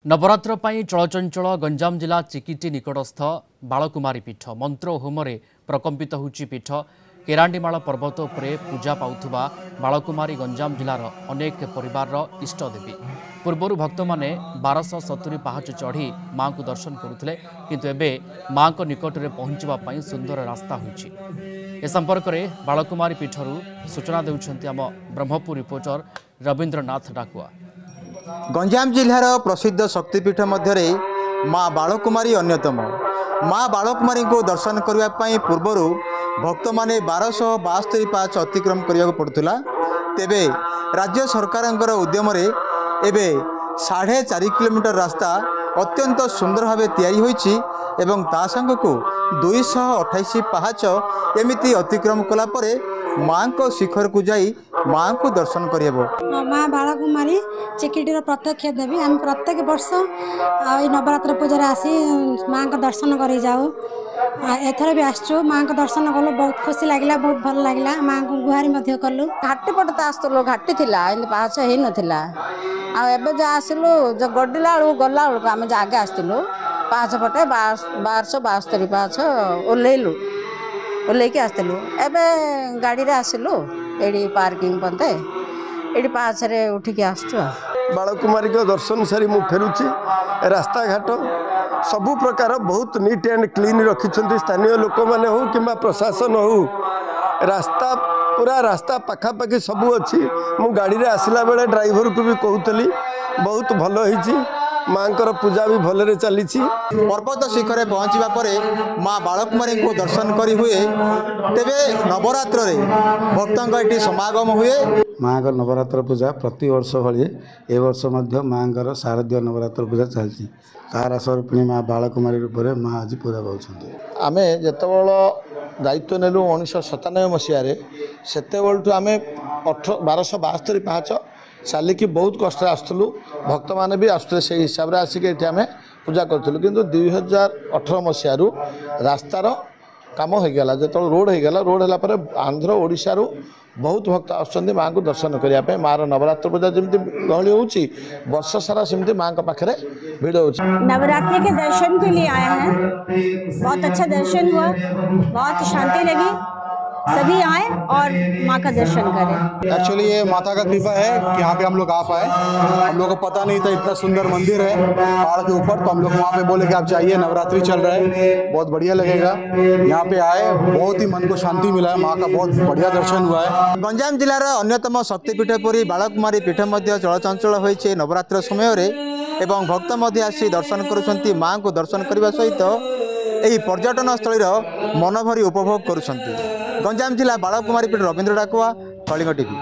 नवरात्र पाई चलचंचल गंजाम जिला चिकिटी निकटस्थ बालकुमारी पीठ मंत्र होमरे प्रकंपित होउची पीठ केरांडीमाल पर्वत उपरे पूजा पाउथुबा बालकुमारी गंजाम जिलार अनेक परिवार इष्ट देवी पूर्वर भक्त माने 1270 पाहाच चढ़ी मां को दर्शन करुथिले किंतु एबे मां को निकट में पहुंचवा पाई सुंदर रास्ता होइछि। ए संपर्क में बालकुमारी पीठरू सूचना देउछन्ति आम ब्रह्मपुर रिपोर्टर रविंद्रनाथ डाकुआ। गंजाम जिलार प्रसिद्ध शक्तिपीठ मध्य माँ बालकुमारी अन्यतम। माँ बालकुमारी को दर्शन करने पूर्वर भक्त माने 1272 पाच अतिक्रम करने पड़ूला। तेबे राज्य सरकार उद्यम एबे 4.5 किलोमीटर रास्ता अत्यंत सुंदर भाव तैयारी होइछि एवं ता संग को 228 पाहाच एमिति अतिक्रम कला परे माँ को शिखर को जाई माँ को दर्शन करियबो। माँ बालकुमारी चिकिटीर प्रत्यक्ष देवी आम प्रत्येक वर्ष नवरात्र पूजा आसी माँ का दर्शन कर जाऊ। एथर भी आसचु माँ का दर्शन कलु बहुत खुशी लगे बहुत भल लगे माँ को गुहारी कलु। घाटी पटे तो आसलु घाटी थिला पाहाच हो नाला आबे जा आसलु जो गडिला गला बेलू आम आगे आसलु पाहाच पटे 1272 पाहाच ओह्लैलु ओह्लैकी आसलु एबे गाड़ी रे आसलु एडी पार्किंग पते एडी पाहाच रे उठिकी आसचु। बालकुमारी को दर्शन सारी मु फेरुची रास्ता घाट सबु प्रकार बहुत नीट एंड क्लीन रखिछन्ति स्थानीय लोक माने हो किंबा प्रशासन हो रास्ता पूरा रास्ता पाखापाखि सबू अच्छी मु गाड़ी रे आसला बेले ड्राइवर को भी कहूली बहुत भल होइछि माँकर पूजा भी भलरे चली। पर्वत शिखर पहुँचवा पर माँ बालकुमारी को दर्शन करी हुए तेबे नवरात्र रे भक्तों ये समागम हुए। माँ का नवरात्र पूजा प्रति वर्ष भाई ए वर्ष माँ शारदीय नवरात्र पूजा चलती तार आसर पुणी माँ बालकुमारी रूप में माँ आज पूजा पाँच। आम जिते दायित्व नेलु 1997 मसीह से आम 1272 पाहाच चलिकी बहुत कष्ट आसलु भक्त मैंने भी आसुले से हिसाब से आसिक आम पूजा करूँ कि 2018 मसीह रास्तार काम हो गला जो रोड हो गला रोड है आंध्र ओडिशा बहुत भक्त आसुच्च माँ को दर्शन करने माँ नवरात्र पूजा जमी गहली होची वर्ष सारा सेमती माँ का पाखे भिड़ हो। नवरात्रि के दर्शन के लिए आए हैं, बहुत अच्छा दर्शन हुआ, बहुत शांति लगी, सभी आए और माँ का दर्शन करें। एक्चुअली ये माता का कृपा है कि यहाँ पे हम लोग आ पाए। हम लोग को पता नहीं था इतना सुंदर मंदिर है पहाड़ के ऊपर, तो हम लोग वहाँ पे बोले कि आप जाइए नवरात्रि चल रहा है बहुत बढ़िया लगेगा। यहाँ पे आए बहुत ही मन को शांति मिला है, माँ का बहुत बढ़िया दर्शन हुआ है। गंजाम जिलार अन्यतम शक्तिपीठ परी बालकुमारी पीठ चलचंचल होइछे नवरात्र समय एवं भक्त आसी दर्शन करुछंती माँ को दर्शन करने सहित यही पर्यटन स्थल मनभरी उपभोग करुछंती। गंजाम जिला बालकुमारी पीठ रविंद्र डाकुआ कलिंग टीवी।